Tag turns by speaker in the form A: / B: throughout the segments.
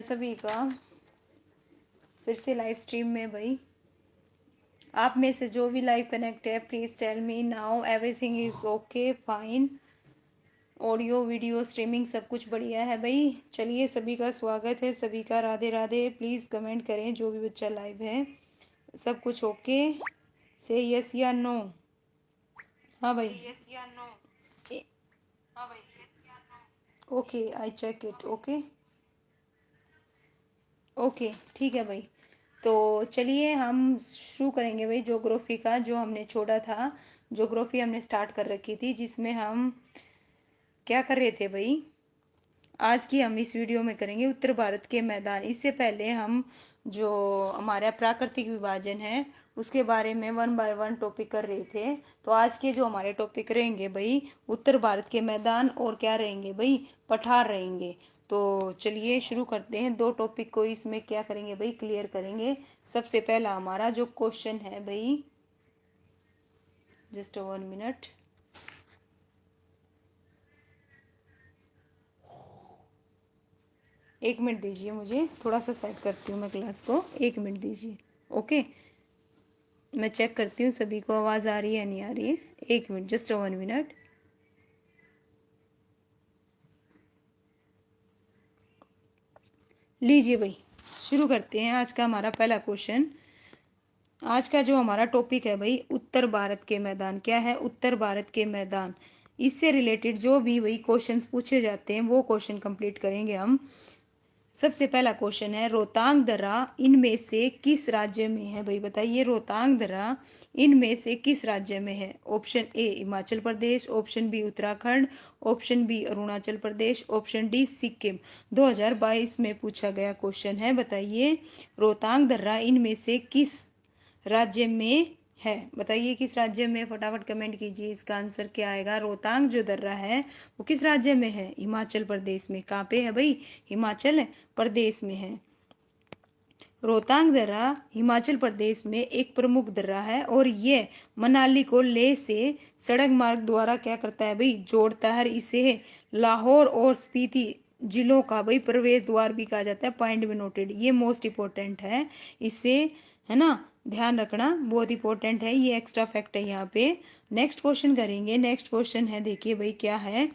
A: सभी का फिर से लाइव स्ट्रीम में भाई। आप में से जो भी लाइव कनेक्ट है please tell me now everything is okay fine. Audio video streaming सब कुछ बढ़िया है भाई। चलिए सभी का स्वागत है, सभी का राधे राधे। प्लीज़ कमेंट करें जो भी बच्चा लाइव है, सब कुछ ओके। से यस या नो। हाँ भाई, यस या नो। हाँ भाई, okay I check it. Okay okay ठीक है भाई। तो चलिए हम शुरू करेंगे भाई ज्योग्राफी का, जो हमने छोड़ा था। ज्योग्राफी हमने स्टार्ट कर रखी थी, जिसमें हम क्या कर रहे थे भाई। आज की हम इस वीडियो में करेंगे उत्तर भारत के मैदान। इससे पहले हम जो हमारा प्राकृतिक विभाजन है उसके बारे में वन बाय वन टॉपिक कर रहे थे। तो आज के जो हमारे टॉपिक रहेंगे भाई उत्तर भारत के मैदान, और क्या रहेंगे भाई, पठार रहेंगे। तो चलिए शुरू करते हैं। दो टॉपिक को इसमें क्या करेंगे भाई, क्लियर करेंगे। सबसे पहला हमारा जो क्वेश्चन है भाई, जस्ट 1 मिनट। एक मिनट दीजिए मुझे, थोड़ा सा सेट करती हूँ मैं क्लास को। एक मिनट दीजिए। ओके, मैं चेक करती हूँ सभी को आवाज़ आ रही है नहीं आ रही है। एक मिनट, जस्ट 1 मिनट। लीजिए भाई, शुरू करते हैं आज का हमारा पहला क्वेश्चन। आज का जो हमारा टॉपिक है भाई उत्तर भारत के मैदान। क्या है? उत्तर भारत के मैदान। इससे रिलेटेड जो भी भाई क्वेश्चंस पूछे जाते हैं वो क्वेश्चन कंप्लीट करेंगे हम। सबसे पहला क्वेश्चन है, रोहतांग दर्रा इनमें से किस राज्य में है भाई? बताइए, रोहतांग दर्रा इनमें से किस राज्य में है? Option A Himachal Pradesh, option B Uttarakhand, option B Arunachal Pradesh, option D Sikkim. 2022 में पूछा गया क्वेश्चन है। बताइए रोहतांग दर्रा इनमें से किस राज्य में है? बताइए किस राज्य में, फटाफट कमेंट कीजिए। इसका आंसर क्या आएगा? रोहतांग जो दर्रा है वो किस राज्य में है? हिमाचल प्रदेश में। कहाँ पे है भाई? हिमाचल प्रदेश में है। रोहतांग दर्रा हिमाचल प्रदेश में एक प्रमुख दर्रा है, और ये मनाली को लेह से सड़क मार्ग द्वारा क्या करता है भाई, जोड़ता है। इसे लाहौर और स्पीति जिलों का भाई प्रवेश द्वार भी कहा जाता है। पॉइंट में नोटेड, ये मोस्ट इंपॉर्टेंट है, इससे है ना ध्यान रखना, बहुत इंपॉर्टेंट है, ये एक्स्ट्रा फैक्ट है यहाँ पे। नेक्स्ट क्वेश्चन करेंगे। नेक्स्ट क्वेश्चन है, देखिए भाई क्या है।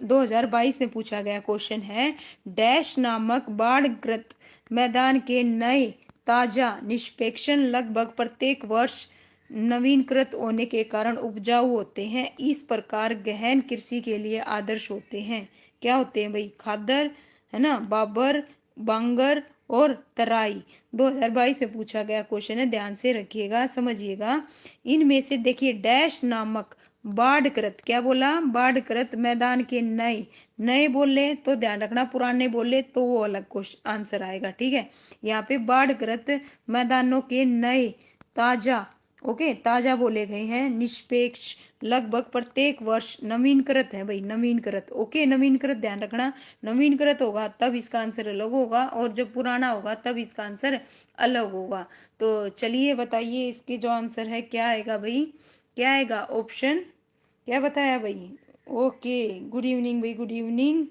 A: 2022 में पूछा गया क्वेश्चन है, डैश नामक बाढ़ग्रस्त मैदान के नए ताजा निष्पेक्षण लगभग प्रत्येक वर्ष नवीनकृत होने के कारण उपजाऊ होते हैं। इस प्रकार गहन कृषि के लिए आदर्श होते हैं। क्या होते हैं भाई? खादर, है ना, बाबर, बांगर और तराई। 2022 में पूछा गया क्वेश्चन है, ध्यान से रखिएगा, समझिएगा। इनमें से देखिए डैश नामक बाढ़कृत, क्या बोला? बाढ़कृत मैदान के नए, नए बोले तो ध्यान रखना, पुराने बोले तो वो अलग क्वेश्चन आंसर आएगा। ठीक है, यहाँ पे बाढ़ग्रस्त मैदानों के नए ताजा, ओके ताजा बोले गए हैं, निष्पेक्ष लगभग प्रत्येक वर्ष नवीनकृत है भाई, नवीनकृत। ओके, नवीनकृत ध्यान रखना, नवीनकृत होगा तब इसका आंसर अलग होगा, और जब पुराना होगा तब इसका आंसर अलग होगा। तो चलिए बताइए इसके जो आंसर है क्या आएगा भाई, क्या आएगा? ऑप्शन क्या बताया भाई? ओके, गुड इवनिंग भाई, गुड इवनिंग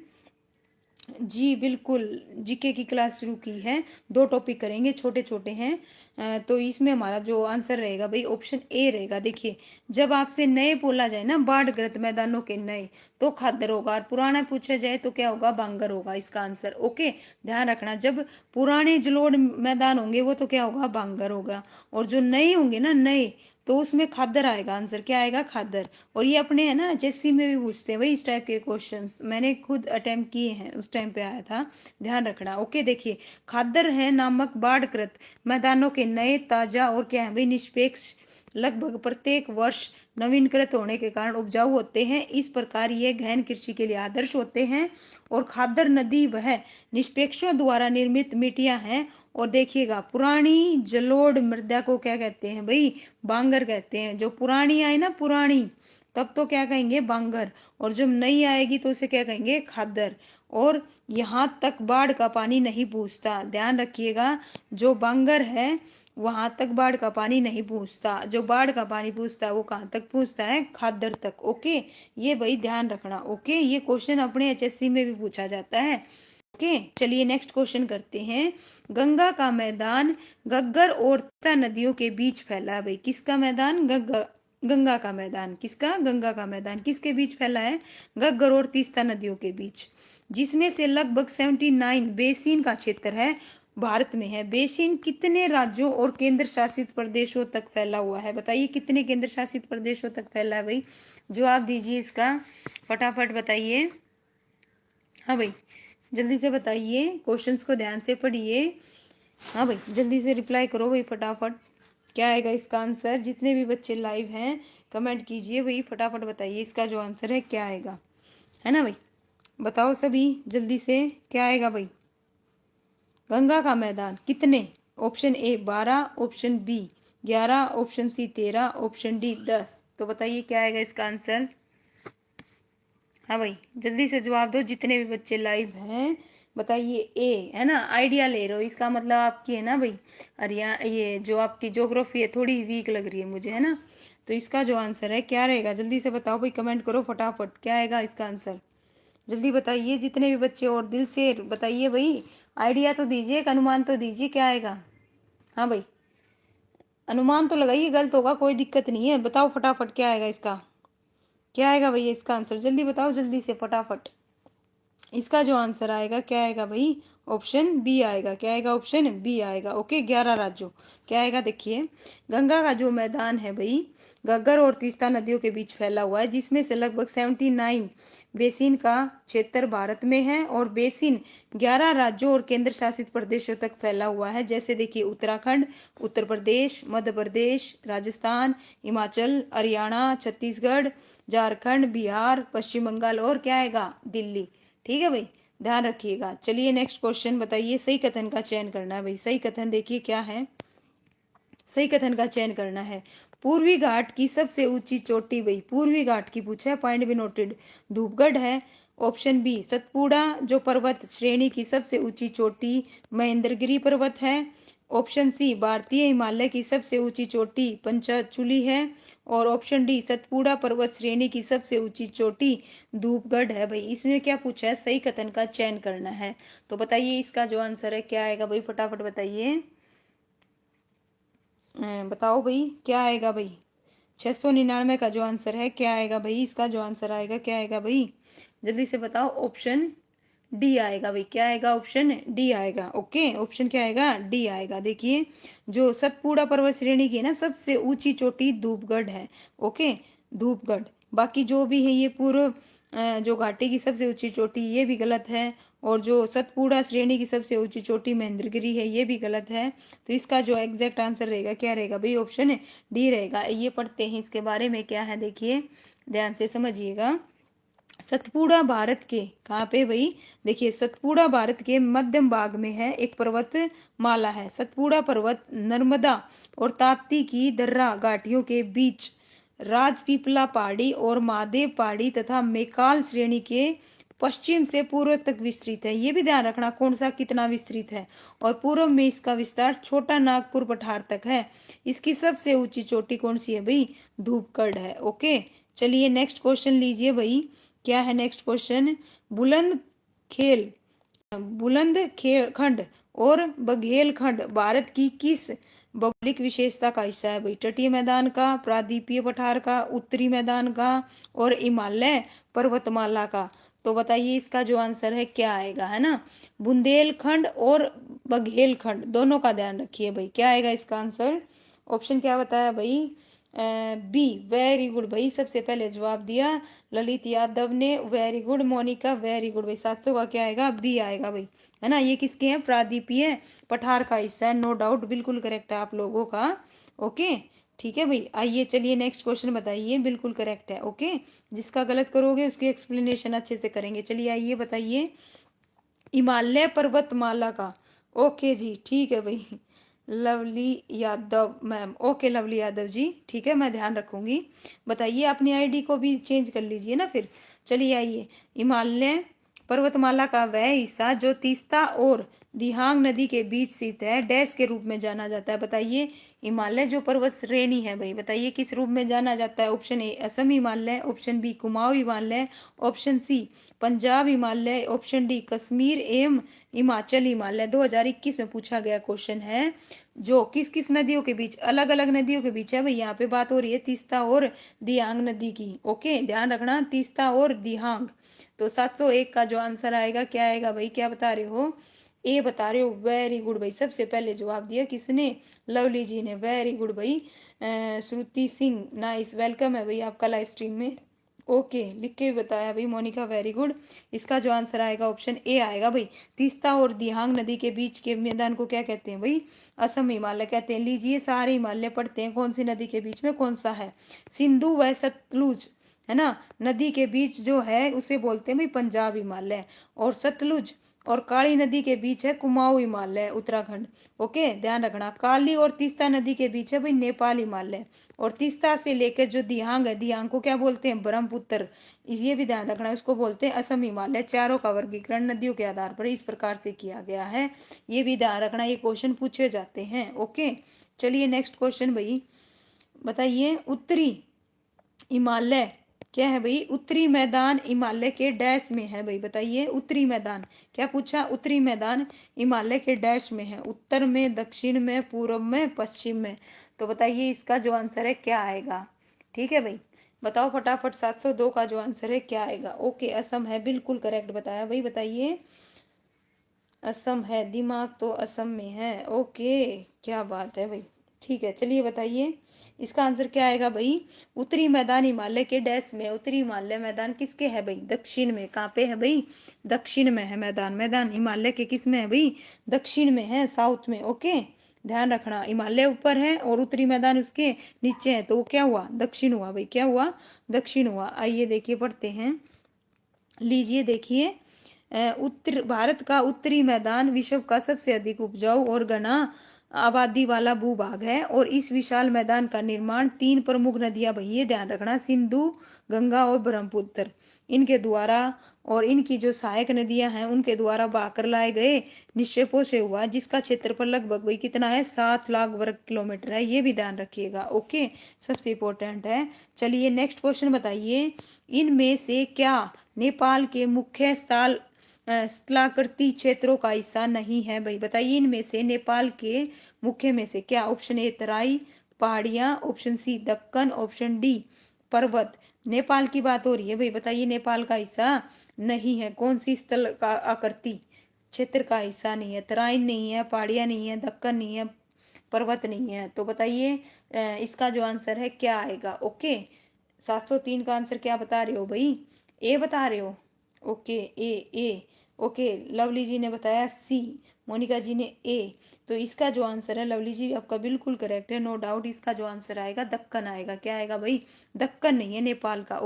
A: जी। बिल्कुल, जीके की क्लास शुरू की है। दो टॉपिक करेंगे, छोटे छोटे हैं। तो इसमें हमारा जो आंसर रहेगा भाई ऑप्शन ए रहेगा। देखिए, जब आपसे नए बोला जाए ना, बाढ़ग्रस्त मैदानों के नए, तो खादर होगा, और पुराना पूछा जाए तो क्या होगा? बांगर होगा इसका आंसर। ओके, ध्यान रखना, जब पुराने जलोढ़ मैदान होंगे वो तो क्या होगा? बांगर होगा, और जो नए होंगे ना, नए, तो उसमें खादर आएगा। आंसर क्या आएगा? खादर। और ये अपने है ना एचएससी में भी पूछते हैं भाई इस टाइप के क्वेश्चंस, मैंने खुद अटेम्प्ट किए हैं, उस टाइम पे आया था, ध्यान रखना। ओके, देखिए खादर है नामक बाढ़कृत मैदानों के नए ताजा और क्या है भाई, निष्पेक्ष लगभग प्रत्येक वर्ष नवीनकृत होने के कारण उपजाऊ होते हैं। इस प्रकार ये गहन कृषि के लिए आदर्श होते हैं। और खादर नदी वह निष्पेक्षों द्वारा निर्मित मिट्टियां हैं। और देखिएगा, पुरानी जलोढ़ मृदा को क्या कहते हैं भाई? बांगर कहते हैं। जो पुरानी आई ना, पुरानी, तब तो क्या कहेंगे? बांगर। और जब नई आएगी तो उसे क्या कहेंगे? खादर। और यहाँ तक बाढ़ का पानी नहीं पहुँचता, ध्यान रखिएगा, जो बांगर है वहां तक बाढ़ का पानी नहीं पहुँचता। जो बाढ़ का पानी पहुँचता है वो कहाँ तक पहुँचता है? खादर तक। ओके, ये भाई ध्यान रखना। ओके, ये क्वेश्चन अपने एचएससी में भी पूछा जाता है। ओके, चलिए नेक्स्ट क्वेश्चन करते हैं। गंगा का मैदान घग्गर और तीस्ता नदियों के बीच फैला है। भाई किसका मैदान? गंगा का मैदान। किसका? गंगा का मैदान किसके बीच फैला है? घग्गर और तीस्ता नदियों के बीच, जिसमें से लगभग 79 बेसिन का क्षेत्र है भारत में है। बेसिन कितने राज्यों और केंद्र शासित प्रदेशों तक फैला हुआ है? बताइए कितने केंद्र शासित प्रदेशों तक फैला है भाई? जवाब दीजिए इसका, फटाफट बताइए। हाँ भाई जल्दी से बताइए, क्वेश्चंस को ध्यान से पढ़िए। हाँ भाई जल्दी से रिप्लाई करो भाई फटाफट। क्या आएगा इसका आंसर? जितने भी बच्चे लाइव हैं कमेंट कीजिए भाई, फटाफट बताइए इसका जो आंसर है क्या आएगा, है ना भाई? बताओ सभी जल्दी से, क्या आएगा भाई? गंगा का मैदान कितने? Option A 12, option B 11, option C 13, option D 10। तो बताइए क्या आएगा इसका आंसर? हाँ भाई जल्दी से जवाब दो जितने भी बच्चे लाइव हैं, बताइए। ए है ना, आइडिया ले रहे हो, इसका मतलब आपकी है ना भाई। अरे ये जो आपकी ज्योग्राफी है थोड़ी वीक लग रही है मुझे, है ना? तो इसका जो आंसर है क्या रहेगा? जल्दी से बताओ भाई, कमेंट करो फटाफट, क्या आएगा इसका आंसर? जल्दी बताइए जितने भी बच्चे, और दिल से बताइए भाई, आइडिया तो दीजिए, एक अनुमान तो दीजिए क्या आएगा। हाँ भाई अनुमान तो लगाइए, गलत होगा कोई दिक्कत नहीं है, बताओ फटाफट क्या आएगा इसका, क्या आएगा भैया इसका आंसर? जल्दी बताओ जल्दी से फटाफट। इसका जो आंसर आएगा क्या आएगा भाई? ऑप्शन बी आएगा। क्या आएगा? ऑप्शन बी आएगा। ओके 11 राज्यों। क्या आएगा देखिए, गंगा का जो मैदान है भाई घग्गर और तीस्ता नदियों के बीच फैला हुआ है, जिसमें से लगभग 79 बेसिन का क्षेत्र भारत में है, और बेसिन 11 राज्यों और केंद्र शासित प्रदेशों तक फैला हुआ है। जैसे देखिए उत्तराखंड, उत्तर प्रदेश, मध्य प्रदेश, राजस्थान, हिमाचल, हरियाणा, छत्तीसगढ़, झारखंड, बिहार, पश्चिम बंगाल, और क्या आएगा? दिल्ली। ठीक है भाई ध्यान रखिएगा। चलिए नेक्स्ट क्वेश्चन बताइए, सही कथन का चयन करना है भाई। सही कथन देखिए क्या है, सही कथन का चयन करना है। पूर्वी घाट की सबसे ऊंची चोटी भाई, पूर्वी घाट की पूछा है, पॉइंट भी नोटेड, धूपगढ़ है। ऑप्शन बी सतपुड़ा जो पर्वत श्रेणी की सबसे ऊंची चोटी महेंद्रगिरी पर्वत है। ऑप्शन सी भारतीय हिमालय की सबसे ऊंची चोटी पंचाचूली है। और ऑप्शन डी सतपुड़ा पर्वत श्रेणी की सबसे ऊंची चोटी धूपगढ़ है। भाई इसमें क्या पूछा है? सही कथन का चयन करना है। तो बताइए इसका जो आंसर है क्या आएगा भाई, फटाफट बताइए। बताओ भाई क्या आएगा भाई? 699 का जो आंसर है क्या आएगा भाई? इसका जो आंसर आएगा क्या आएगा भाई? जल्दी से बताओ। ऑप्शन डी आएगा भाई। क्या आएगा? ऑप्शन डी आएगा। ओके ऑप्शन क्या आएगा? डी आएगा। देखिए जो सतपुड़ा पर्वत श्रेणी की है ना सबसे ऊंची चोटी धूपगढ़ है। ओके धूपगढ़, बाकी जो भी है ये पूर्व जो घाटी की सबसे ऊंची चोटी ये भी गलत है, और जो सतपुड़ा श्रेणी की सबसे ऊंची चोटी महेंद्रगिरी है ये भी गलत है। तो इसका जो एग्जैक्ट आंसर रहेगा क्या रहेगा भाई? ऑप्शन डी रहेगा। ये पढ़ते हैं इसके बारे में क्या है, देखिए ध्यान से समझिएगा। सतपुड़ा भारत के कहाँ पे भाई? देखिए सतपुड़ा भारत के मध्यम भाग में है, एक पर्वत माला है। सतपुड़ा पर्वत नर्मदा और ताप्ती की दर्रा घाटियों के बीच राजपीपला पहाड़ी और महादेव पहाड़ी तथा मेकाल श्रेणी के पश्चिम से पूर्व तक विस्तृत है। ये भी ध्यान रखना कौन सा कितना विस्तृत है, और पूर्व में इसका विस्तार छोटा नागपुर पठार तक है। इसकी सबसे ऊंची चोटी कौन सी है भाई? धूपगढ़ है। ओके चलिए नेक्स्ट क्वेश्चन लीजिए भाई। क्या है नेक्स्ट क्वेश्चन? बुलंदखंड और बघेलखंड भारत की किस भौगोलिक विशेषता का हिस्सा है भाई? तटीय मैदान का, प्रायद्वीपीय पठार का, उत्तरी मैदान का, और हिमालय पर्वतमाला का। तो बताइए इसका जो आंसर है क्या आएगा, है ना? बुंदेलखंड और बघेलखंड दोनों का ध्यान रखिए भाई। क्या आएगा इसका आंसर? ऑप्शन क्या बताया भाई? बी। वेरी गुड भाई, सबसे पहले जवाब दिया ललित यादव ने, very good. Monica very good भाई। 700 का क्या आएगा? बी आएगा भाई, है ना? ये किसके हैं? प्रायद्वीपीय पठार का हिस्सा है, नो डाउट, बिल्कुल करेक्ट है आप लोगों का। ओके ठीक है भाई, आइए चलिए नेक्स्ट क्वेश्चन बताइए। बिल्कुल करेक्ट है। ओके जिसका गलत करोगे उसकी एक्सप्लेनेशन अच्छे से करेंगे। चलिए आइए बताइए हिमालय पर्वतमाला का। ओके जी ठीक है भाई, लवली यादव मैम। ओके लवली यादव जी ठीक है, मैं ध्यान रखूंगी। बताइए अपनी आईडी को भी चेंज कर लीजिए ना फिर। चलिए आइए, हिमालय पर्वतमाला का वह हिस्सा जो तीस्ता और दिहांग नदी के बीच स्थित है, डैश के रूप में जाना जाता है, बताइए। हिमालय जो पर्वत श्रेणी है भाई, बताइए किस रूप में जाना जाता है। Option A Assam Himalaya, option B Kumaon Himalaya, option C Punjab Himalaya, option D Kashmir एवं हिमाचल हिमालय। 2021 में पूछा गया क्वेश्चन है, जो किस किस नदियों के बीच, अलग अलग नदियों के बीच है भाई। यहाँ पे बात हो रही है तीस्ता और दियांग नदी की। ओके, ध्यान रखना, तीस्ता और दिहांग। तो 701 का जो आंसर आएगा क्या आएगा भाई, क्या बता रहे हो, ए बता रहे हो। वेरी गुड भाई, सबसे पहले जवाब दिया किसने, लवली जी ने। वेरी गुड भाई, श्रुति सिंह, नाइस, वेलकम है भाई आपका लाइव स्ट्रीम में। ओके, लिख के बताया भाई मोनिका, वेरी गुड। इसका जो आंसर आएगा ऑप्शन ए आएगा भाई। तीस्ता और दिहांग नदी के बीच के मैदान को क्या कहते हैं भाई, असम हिमालय कहते हैं। लीजिए सारे हिमालय पढ़ते हैं, कौन सी नदी के बीच में कौन सा है। सिंधु व सतलुज है ना, नदी के बीच जो है उसे बोलते हैं भाई पंजाब हिमालय। और सतलुज और काली नदी के बीच है कुमाऊं हिमालय, उत्तराखंड। ओके, ध्यान रखना। काली और तीस्ता नदी के बीच है भाई नेपाल हिमालय। और तीस्ता से लेकर जो दिहांग है, दिहांग को क्या बोलते हैं, ब्रह्मपुत्र। ये भी ध्यान रखना, उसको बोलते हैं असम हिमालय। चारों का वर्गीकरण नदियों के आधार पर इस प्रकार से किया गया है। ये भी ध्यान रखना, ये क्वेश्चन पूछे जाते हैं। ओके, चलिए नेक्स्ट क्वेश्चन भाई, बताइए उत्तरी हिमालय क्या है भाई, उत्तरी मैदान हिमालय के डैश में है भाई, बताइए। उत्तरी मैदान क्या पूछा, उत्तरी मैदान हिमालय के डैश में है, उत्तर में, दक्षिण में, पूर्व में, पश्चिम में। तो बताइए इसका जो आंसर है क्या आएगा। ठीक है भाई, बताओ फटाफट, 702 का जो आंसर है क्या आएगा। ओके, असम है, बिल्कुल करेक्ट बताया भाई, बताइए। असम है, दिमाग तो असम में है। ओके, क्या बात है भाई, ठीक है। चलिए बताइए इसका आंसर क्या आएगा भाई। उत्तरी मैदान हिमालय के डैश में, उत्तरी हिमालय मैदान किसके है भाई, दक्षिण में। कहाँ पे है भाई, दक्षिण में है मैदान। मैदान हिमालय के किस में है भाई, दक्षिण में है, साउथ में। ओके, ध्यान रखना, हिमालय ऊपर है और उत्तरी मैदान उसके नीचे है, तो वो क्या हुआ, दक्षिण हुआ भाई। क्या हुआ, दक्षिण हुआ। आइए देखिए, पढ़ते हैं, लीजिए देखिए। उत्तर भारत का उत्तरी मैदान विश्व का सबसे अधिक उपजाऊ और घना आबादी वाला भूभाग है। और इस विशाल मैदान का निर्माण 3 प्रमुख नदियां भाई, ये ध्यान रखना, सिंधु, गंगा और ब्रह्मपुत्र, इनके द्वारा और इनकी जो सहायक नदियां हैं उनके द्वारा बहाकर लाए गए निक्षेपों से हुआ, जिसका क्षेत्रफल लगभग भाई कितना है, 7 लाख वर्ग किलोमीटर है। ये भी ध्यान रखिएगा। ओके, सबसे इंपॉर्टेंट है। चलिए नेक्स्ट क्वेश्चन बताइए, इनमें से क्या नेपाल के मुख्य स्थलाकृति क्षेत्रों का हिस्सा नहीं है भाई, बताइए। इनमें से नेपाल के मुख्य में से क्या, ऑप्शन ए तराई पहाड़ियां, option C Deccan, option D पर्वत। नेपाल की बात हो रही है भाई, बताइए नेपाल का हिस्सा नहीं है। कौन सी स्थल का आकृति क्षेत्र का हिस्सा नहीं है, तराई नहीं है, पहाड़ियां नहीं है, दक्कन नहीं है, पर्वत नहीं है। तो बताइए इसका जो आंसर है क्या आएगा। ओके, 703 का आंसर क्या बता रहे हो भाई, ए बता रहे हो। ओके, ए। ओके, लवली जी ने बताया सी, मोनिका जी ने ए। तो इसका जो आंसर है लवली जी आपका बिल्कुल करेक्ट है, नो डाउट। इसका जो आंसर आएगा दक्कन आएगा। क्या आएगा भाई, दक्कन नहीं है नेपाल का।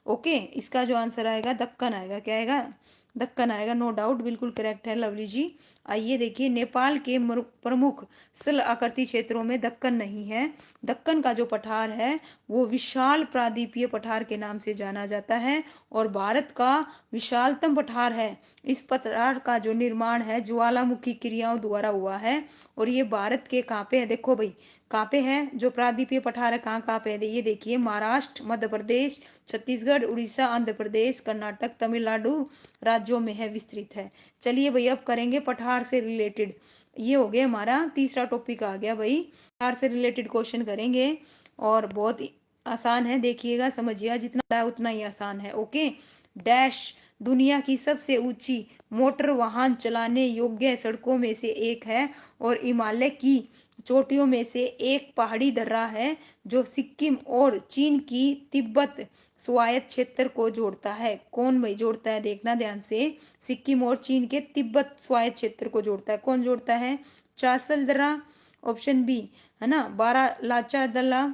A: ओके, इसका जो आंसर आएगा दक्कन आएगा। क्या आएगा, दक्कन आएगा, नो डाउट, बिल्कुल करेक्ट है लवली जी। आइए देखिए, नेपाल के प्रमुख स्थल आकृति क्षेत्रों में दक्कन नहीं है। दक्कन का जो पठार है वो विशाल प्रायद्वीपीय पठार के नाम से जाना जाता है और भारत का विशालतम पठार है। इस पठार का जो निर्माण है ज्वालामुखी क्रियाओं द्वारा हुआ है। और ये भारत के कहाँ पे है, देखो भाई कहाँ पे है, जो प्रायद्वीपीय पठार है कहाँ कहाँ पे है, ये देखिए, महाराष्ट्र, मध्य प्रदेश, छत्तीसगढ़, उड़ीसा, आंध्र प्रदेश, कर्नाटक, तमिलनाडु राज्यों में है, विस्तृत है। चलिए भाई, अब करेंगे पठार से रिलेटेड। ये हो गया हमारा तीसरा टॉपिक आ गया भाई, पठार से रिलेटेड क्वेश्चन करेंगे। और बहुत आसान है, देखिएगा, समझिएगा, जितना उतना ही आसान है। ओके, डैश दुनिया की सबसे ऊंची मोटर वाहन चलाने योग्य सड़कों में से एक है और हिमालय की चोटियों में से एक पहाड़ी दर्रा है जो सिक्किम और चीन की तिब्बत स्वायत्त क्षेत्र को जोड़ता है। कौन भाई जोड़ता है, देखना ध्यान से, सिक्किम और चीन के तिब्बत स्वायत्त क्षेत्र को जोड़ता है। कौन जोड़ता है, चासल दर्रा, ऑप्शन बी है ना, बारालाचा दर्रा,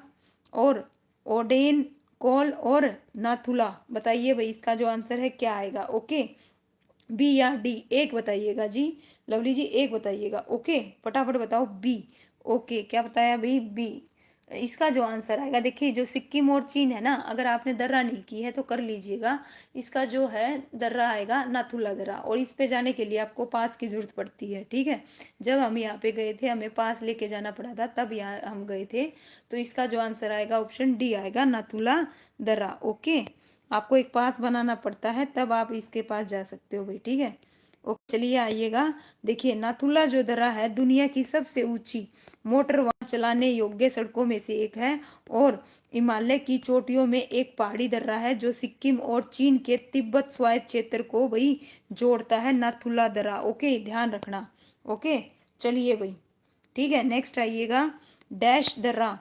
A: और ओडेन कोल और नाथुला। बताइए भाई इसका जो आंसर है क्या आएगा। ओके, बी या डी, एक बताइएगा जी, लवली जी एक बताइएगा। ओके, फटाफट बताओ बी। ओके, क्या बताया भाई, बी। इसका जो आंसर आएगा, देखिए जो सिक्किम और चीन है ना, अगर आपने दर्रा नहीं की है तो कर लीजिएगा। इसका जो है दर्रा आएगा नाथुला दर्रा, और इस पे जाने के लिए आपको पास की जरूरत पड़ती है, ठीक है। जब हम यहाँ पे गए थे हमें पास लेके जाना पड़ा था, तब यहाँ हम गए थे। तो इसका जो आंसर आएगा ऑप्शन डी आएगा, नाथुला दर्रा। ओके, आपको एक पास बनाना पड़ता है तब आप इसके पास जा सकते हो भाई, ठीक है। ओके, चलिए आइएगा। देखिए नाथुला जो दर्रा है दुनिया की सबसे ऊंची मोटर वाहन चलाने योग्य सड़कों में से एक है, और हिमालय की चोटियों में एक पहाड़ी दर्रा है जो सिक्किम और चीन के तिब्बत स्वायत्त क्षेत्र को भाई जोड़ता है, नाथुला दर्रा। ओके, ध्यान रखना। ओके, चलिए भाई, ठीक है। नेक्स्ट आइएगा, डैश दर्रा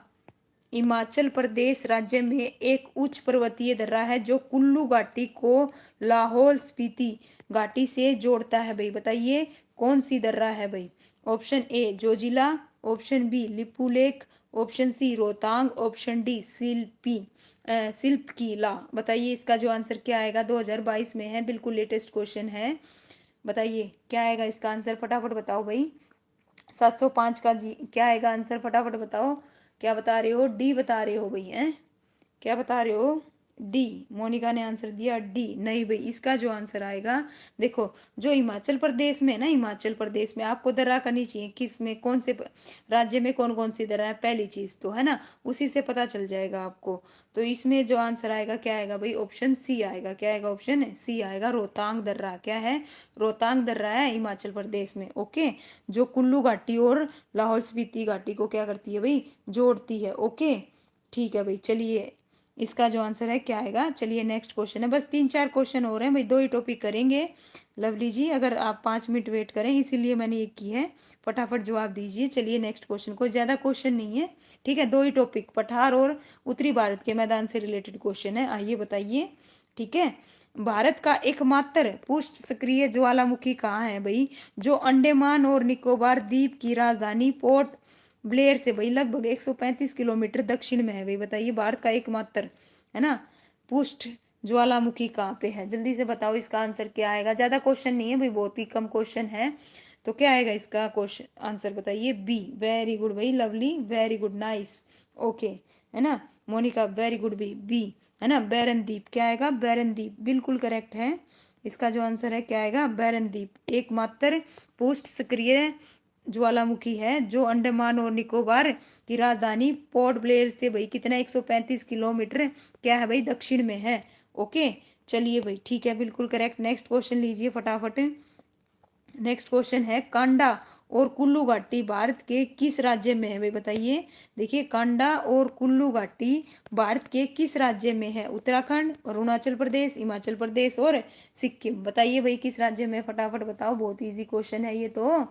A: हिमाचल प्रदेश राज्य में एक उच्च पर्वतीय दर्रा है जो कुल्लू घाटी को लाहौल स्पीति घाटी से जोड़ता है भाई। बताइए कौन सी दर्रा है भाई। Option A Zojila, option B Lipulekh, option C Rohtang, option D Shipki ला। बताइए इसका जो आंसर क्या आएगा, 2022 में है, बिल्कुल लेटेस्ट क्वेश्चन है। बताइए क्या आएगा इसका आंसर, फटाफट बताओ भाई। 705 का जी क्या आएगा आंसर, फटाफट बताओ। क्या बता रहे हो, डी बता रहे हो भाई, हैं क्या बता रहे हो, डी। मोनिका ने आंसर दिया डी। नहीं भाई, इसका जो आंसर आएगा, देखो जो हिमाचल प्रदेश में ना, हिमाचल प्रदेश में आपको दर्रा करनी चाहिए किस में, कौन से राज्य में कौन कौन सी दर्रा है, पहली चीज तो है ना, उसी से पता चल जाएगा आपको। तो इसमें जो आंसर आएगा क्या आएगा भाई, ऑप्शन सी आएगा। क्या आएगा, ऑप्शन सी आएगा, रोहतांग दर्रा। क्या है, रोहतांग दर्रा है हिमाचल प्रदेश में। ओके, जो कुल्लू घाटी और लाहौल स्पीति घाटी को क्या करती है भाई, जोड़ती है। ओके, ठीक है भाई, चलिए इसका जो आंसर है क्या आएगा। चलिए नेक्स्ट क्वेश्चन है, बस 3-4 क्वेश्चन हो रहे हैं भाई, 2 ही टॉपिक करेंगे। लवली जी अगर आप 5 मिनट वेट करें, इसीलिए मैंने ये की है, फटाफट जवाब दीजिए। चलिए नेक्स्ट क्वेश्चन, कोई ज्यादा क्वेश्चन नहीं है, ठीक है। 2 ही टॉपिक, पठार और उत्तरी भारत के मैदान से रिलेटेड क्वेश्चन है। आइए बताइए, ठीक है। भारत का एकमात्र पुष्ट सक्रिय ज्वालामुखी कहाँ है भाई, जो अंडमान और निकोबार द्वीप की राजधानी पोर्ट ब्लेयर से भाई लगभग 135 किलोमीटर दक्षिण में है भाई। बताइए भारत का एकमात्र, है ना, पुष्ट ज्वालामुखी कहाँ पे है, जल्दी से बताओ इसका आंसर क्या आएगा। ज्यादा क्वेश्चन नहीं है भाई, बहुत ही कम क्वेश्चन है। तो क्या आएगा इसका क्वेश्चन आंसर, बताइए बी। वेरी गुड भाई, lovely, very good, nice. Okay, है ना, मोनिका वेरी गुड भी, बी है ना, बैरनदीप। क्या आएगा, बैरनदीप, बिल्कुल करेक्ट है। इसका जो आंसर है क्या आएगा, बैरनदीप एकमात्र पुष्ट सक्रिय ज्वालामुखी है जो अंडमान और निकोबार की राजधानी पोर्ट ब्लेयर से भाई कितना 135 किलोमीटर क्या है भाई दक्षिण में है। ओके, चलिए भाई, ठीक है, बिल्कुल करेक्ट। नेक्स्ट क्वेश्चन लीजिए फटाफट। नेक्स्ट क्वेश्चन है, कांडा और कुल्लू घाटी भारत के किस राज्य में है भाई। बताइए, देखिए कांडा और कुल्लू घाटी भारत के किस राज्य में है, उत्तराखंड, अरुणाचल प्रदेश, हिमाचल प्रदेश और सिक्किम। बताइए भाई किस राज्य में, फटाफट बताओ, बहुत इजी क्वेश्चन है ये तो।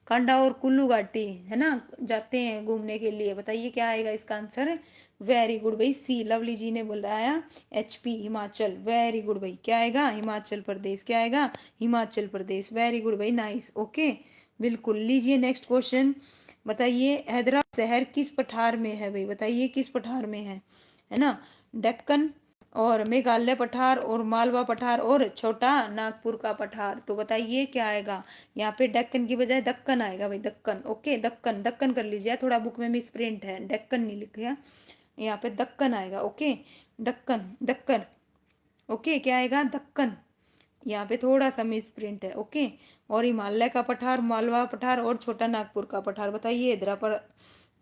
A: कांडा और कुल्लू घाटी है ना, जाते हैं घूमने के लिए। बताइए क्या आएगा इसका आंसर। वेरी गुड भाई, सी, लवली जी ने बताया HP हिमाचल। वेरी गुड भाई, क्या आएगा, हिमाचल प्रदेश। क्या आएगा, हिमाचल प्रदेश। वेरी गुड भाई, नाइस। ओके, बिल्कुल। लीजिए नेक्स्ट क्वेश्चन। बताइए हैदराबाद शहर किस पठार में है भाई। बताइए किस पठार में है ना, दक्कन और मेघालय पठार और मालवा पठार और छोटा नागपुर का पठार। तो बताइए क्या आएगा, यहाँ पे दक्कन की बजाय दक्कन आएगा भाई, दक्कन। ओके, दक्कन, दक्कन कर लीजिए, थोड़ा बुक में मिस प्रिंट है, दक्कन नहीं लिखा, यहाँ पे दक्कन आएगा। ओके, दक्कन, दक्कन। ओके, क्या आएगा, दक्कन, यहाँ पे थोड़ा सा मिस प्रिंट है। ओके, और हिमालय का पठार, मालवा पठार और छोटा नागपुर का पठार। बताइए हैदराबाद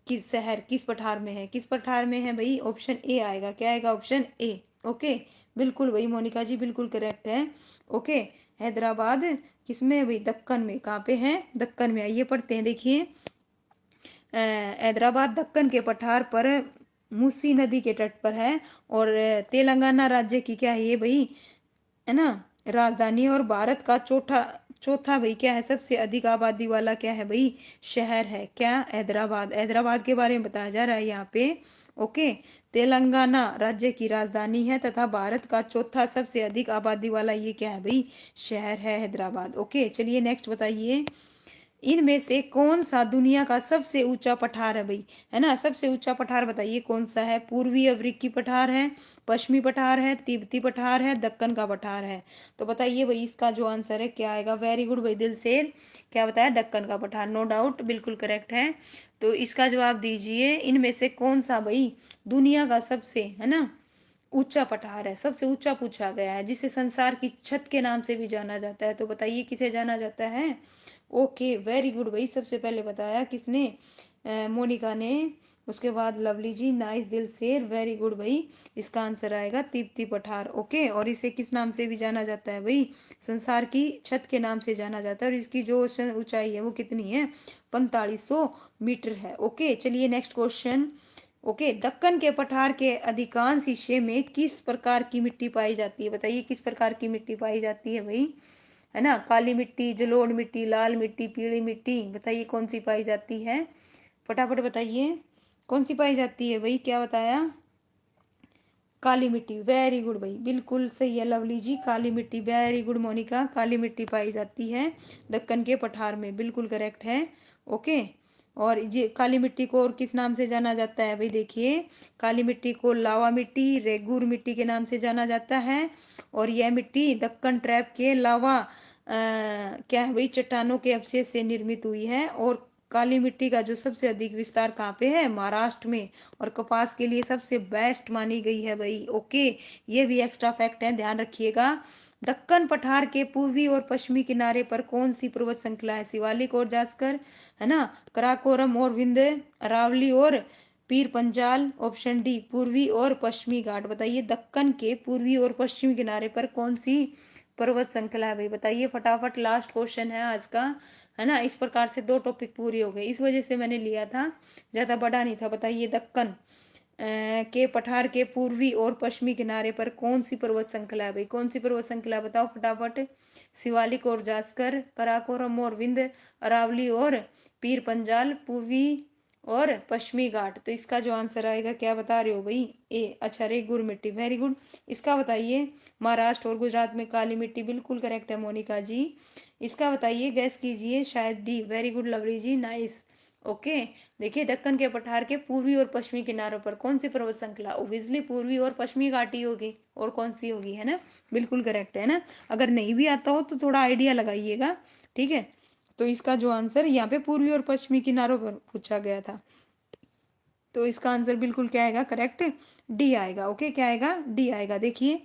A: किस शहर किस पठार में है, किस पठार में है भाई। ऑप्शन ए आएगा। क्या आएगा, ऑप्शन ए। ओके, बिल्कुल भाई मोनिका जी, बिल्कुल करेक्ट है। ओके, हैदराबाद किसमें भाई, दक्कन में। कहाँ पे है, दक्कन में। आइए पढ़ते हैं, देखिए हैदराबाद दक्कन के पठार पर मूसी नदी के तट पर है, और तेलंगाना राज्य की क्या है ये भाई, है ना, राजधानी, और भारत का चौथा चौथा भाई क्या है, सबसे अधिक आबादी वाला क्या है भाई, शहर है। क्या, हैदराबाद। हैदराबाद के बारे में बताया जा रहा है यहाँ पे। ओके, तेलंगाना राज्य की राजधानी है तथा भारत का चौथा सबसे अधिक आबादी वाला ये क्या है भाई, शहर है हैदराबाद। ओके, चलिए नेक्स्ट बताइए। इनमें से कौन सा दुनिया का सबसे ऊंचा पठार है भाई, है ना। सबसे ऊंचा पठार बताइए कौन सा है। पूर्वी अफ्रीकी पठार है, पश्चिमी पठार है, तिब्बती पठार है, दक्कन का पठार है। तो बताइए भाई इसका जो आंसर है क्या आएगा। वेरी गुड भाई दिल से, क्या बताया, दक्कन का पठार, नो डाउट बिल्कुल करेक्ट है। तो इसका जवाब दीजिए, इनमें से कौन सा भाई दुनिया का सबसे, है ना, ऊंचा पठार है। सबसे ऊंचा पूछा गया है, जिसे संसार की छत के नाम से भी जाना जाता है। तो बताइए किसे जाना जाता है। ओके वेरी गुड भाई, सबसे पहले बताया किसने, मोनिका ने, उसके बाद लवली जी, नाइस दिल से, वेरी गुड भाई। इसका आंसर आएगा तिब्बती पठार। ओके, और इसे किस नाम से भी जाना जाता है भाई, संसार की छत के नाम से जाना जाता है। और इसकी जो ऊंचाई है वो कितनी है, 4500 मीटर है। ओके चलिए नेक्स्ट क्वेश्चन। ओके, दक्कन के पठार के अधिकांश हिस्से में किस प्रकार की मिट्टी पाई जाती है। बताइए किस प्रकार की मिट्टी पाई जाती है भाई, है ना। काली मिट्टी, जलोढ़ मिट्टी, लाल मिट्टी, पीली मिट्टी, बताइए कौन सी पाई जाती है। फटाफट बताइए कौन सी पाई जाती है भाई, क्या बताया, काली मिट्टी। वेरी गुड भाई, बिल्कुल सही है लवली जी, काली मिट्टी। वेरी गुड मोनिका, काली मिट्टी पाई जाती है दक्कन के पठार में, बिल्कुल करेक्ट है। ओके, और ये काली मिट्टी को और किस नाम से जाना जाता है भाई, देखिए काली मिट्टी को लावा मिट्टी, रेगुर मिट्टी के नाम से जाना जाता है। और यह मिट्टी दक्कन ट्रैप के लावा क्या है भाई, चट्टानों के अवशेष से निर्मित हुई है। और काली मिट्टी का जो सबसे अधिक विस्तार कहाँ पे है, महाराष्ट्र में। और कपास के लिए सबसे बेस्ट मानी गई है भाई। ओके, ये भी एक्स्ट्रा फैक्ट है, ध्यान रखिएगा। दक्कन पठार के पूर्वी और पश्चिमी किनारे पर कौन सी पर्वत श्रृंखला है, शिवालिक और जास्कर, है ना, कराकोरम और विंध्य, अरावली और पीर पंजाल। ऑप्शन डी पूर्वी और पश्चिमी घाट। बताइए दक्कन के पूर्वी और पश्चिमी किनारे पर कौन सी पर्वत श्रृंखला है भाई, बताइए फटाफट। लास्ट क्वेश्चन है आज का, है ना। इस प्रकार से 2 टॉपिक पूरे हो गए, इस वजह से मैंने लिया था, ज्यादा बड़ा नहीं था। बताइए दक्कन के पठार के पूर्वी और पश्चिमी किनारे पर कौन सी पर्वत श्रृंखला है भाई, कौन सी पर्वत श्रृंखला बताओ फटाफट। शिवालिक और जास्कर, कराकोरम और विंध्य, अरावली और पीर पंजाल, पूर्वी और पश्चिमी घाट। तो इसका जो आंसर आएगा, क्या बता रहे हो भाई, ए, अच्छा रेगुर मिट्टी, वेरी गुड। इसका बताइए, महाराष्ट्र और गुजरात में काली मिट्टी, बिल्कुल करेक्ट है मोनिका जी। इसका बताइए, गैस कीजिए, शायद डी, वेरी गुड लवली जी, नाइस। ओके, देखिए दक्कन के पठार के पूर्वी और पश्चिमी किनारों पर कौन सी पर्वत श्रृंखला, ओबियसली पूर्वी और पश्चिमी घाटी होगी, और कौन सी होगी, है ना, बिल्कुल करेक्ट है ना। अगर नहीं भी आता हो तो थोड़ा आइडिया लगाइएगा, ठीक है। तो इसका जो आंसर यहाँ पे पूर्वी और पश्चिमी किनारों पर पूछा गया था, तो इसका आंसर बिल्कुल क्या आएगा, करेक्ट डी आएगा। ओके, क्या आएगा, डी आएगा। देखिए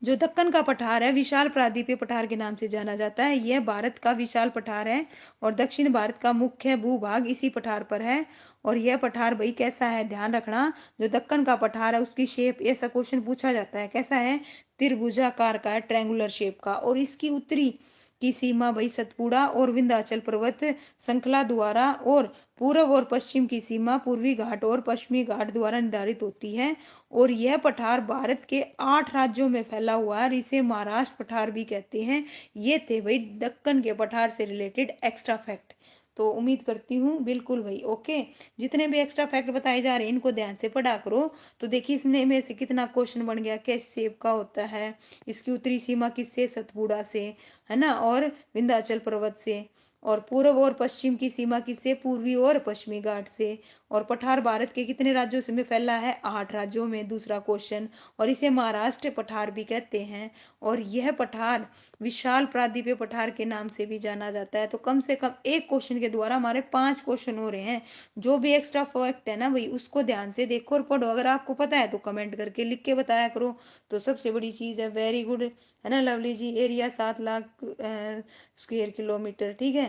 A: जो दक्कन का पठार है, विशाल प्रायद्वीपीय पठार के नाम से जाना जाता है। यह भारत का विशाल पठार है और दक्षिण भारत का मुख्य भूभाग इसी पठार पर है। और यह पठार भाई कैसा है, ध्यान रखना, जो दक्कन का पठार है उसकी शेप, ऐसा क्वेश्चन पूछा जाता है, कैसा है, त्रिभुजाकार का है, ट्रायंगुलर शेप का। और इसकी उत्तरी की सीमा भाई सतपुड़ा और विंध्याचल पर्वत श्रृंखला द्वारा, और पूर्व और पश्चिम की सीमा पूर्वी घाट और पश्चिमी घाट द्वारा निर्धारित होती है। और यह पठार भारत के 8 राज्यों में फैला हुआ है और इसे महाराष्ट्र पठार भी कहते हैं। ये थे भाई दक्कन के पठार से रिलेटेड एक्स्ट्रा फैक्ट। तो उम्मीद करती हूँ बिल्कुल भाई ओके, जितने भी एक्स्ट्रा फैक्ट बताए जा रहे हैं इनको ध्यान से पढ़ा करो। तो देखिए इसने में से कितना क्वेश्चन बन गया, किस शेप का होता है, इसकी उत्तरी सीमा किससे, सतपुड़ा से, है ना, और विंध्याचल पर्वत से। और पूर्व और पश्चिम की सीमा किससे, पूर्वी और पश्चिमी घाट से। और पठार भारत के कितने राज्यों से में फैला है, 8 राज्यों में, दूसरा क्वेश्चन। और इसे महाराष्ट्र पठार भी कहते हैं। और यह पठार विशाल प्रायद्वीपीय पठार के नाम से भी जाना जाता है। तो कम से कम एक क्वेश्चन के द्वारा हमारे 5 क्वेश्चन हो रहे हैं। जो भी एक्स्ट्रा फैक्ट है ना भाई, उसको ध्यान से देखो और पढ़ो। अगर आपको पता है तो कमेंट करके लिख के बताया करो, तो सबसे बड़ी चीज है। वेरी गुड, है ना लवली जी। एरिया 7 लाख स्क्वायर किलोमीटर, ठीक है।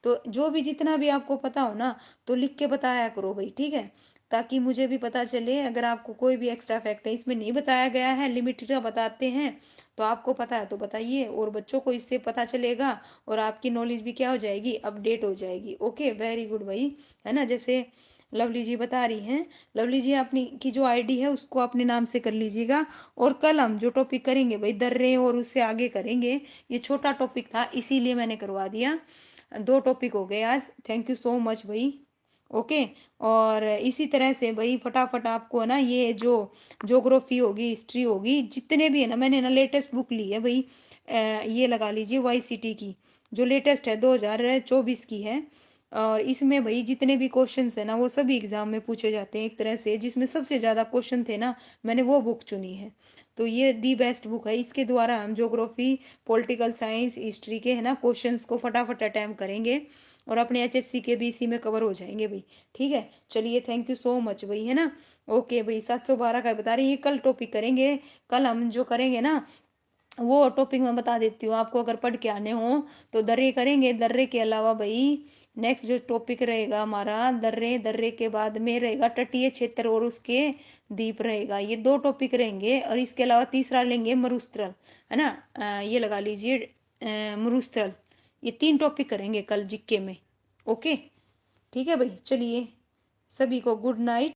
A: तो जो भी जितना भी आपको पता हो ना, तो लिख के बताया करो भाई, ठीक है, ताकि मुझे भी पता चले। अगर आपको कोई भी एक्स्ट्रा फैक्ट है इसमें नहीं बताया गया है, लिमिटेड का बताते हैं, तो आपको पता है तो बताइए, और बच्चों को इससे पता चलेगा और आपकी नॉलेज भी क्या हो जाएगी, अपडेट हो जाएगी। ओके वेरी गुड भाई, है ना। जैसे लवली जी बता रही हैं, लवली जी अपनी की जो आईडी है उसको अपने नाम से कर लीजिएगा। और कल हम जो टॉपिक करेंगे भाई दर्रे, और उससे आगे करेंगे। ये छोटा टॉपिक था इसीलिए मैंने करवा दिया, 2 टॉपिक हो गए आज। थैंक यू सो मच भाई। ओके, और इसी तरह से भाई फटाफट आपको है ना, ये जो ज्योग्राफी होगी, हिस्ट्री होगी, जितने भी है ना, मैंने ना लेटेस्ट बुक ली है भाई, ये लगा लीजिए YCT की, जो लेटेस्ट है 2024 की है। और इसमें भाई जितने भी क्वेश्चंस है ना वो सभी एग्जाम में पूछे जाते हैं एक तरह से। जिसमें सबसे ज़्यादा क्वेश्चन थे ना, मैंने वो बुक चुनी है। तो ये दी बेस्ट बुक है। इसके द्वारा हम ज्योग्राफी, पॉलिटिकल साइंस, हिस्ट्री के है ना क्वेश्चंस को फटाफट अटैम्प्ट करेंगे और अपने एचएससी के भी इसी में कवर हो जाएंगे भाई। ठीक है, चलिए थैंक यू सो मच भाई, है ना। ओके भाई, 712 का बता रही है, कल टॉपिक करेंगे। कल हम जो करेंगे ना वो टॉपिक मैं बता देती हूँ आपको, अगर पढ़ के आने हो तो दर्रे करेंगे। दर्रे के अलावा भाई नेक्स्ट जो टॉपिक रहेगा हमारा दर्रे, दर्रे के बाद में रहेगा तटीय क्षेत्र और उसके द्वीप रहेगा। ये दो टॉपिक रहेंगे और इसके अलावा तीसरा लेंगे मरुस्थल, है ना। ये लगा लीजिए मरुस्थल। ये 3 टॉपिक करेंगे कल जीके में। ओके ठीक है भाई, चलिए सभी को गुड नाइट।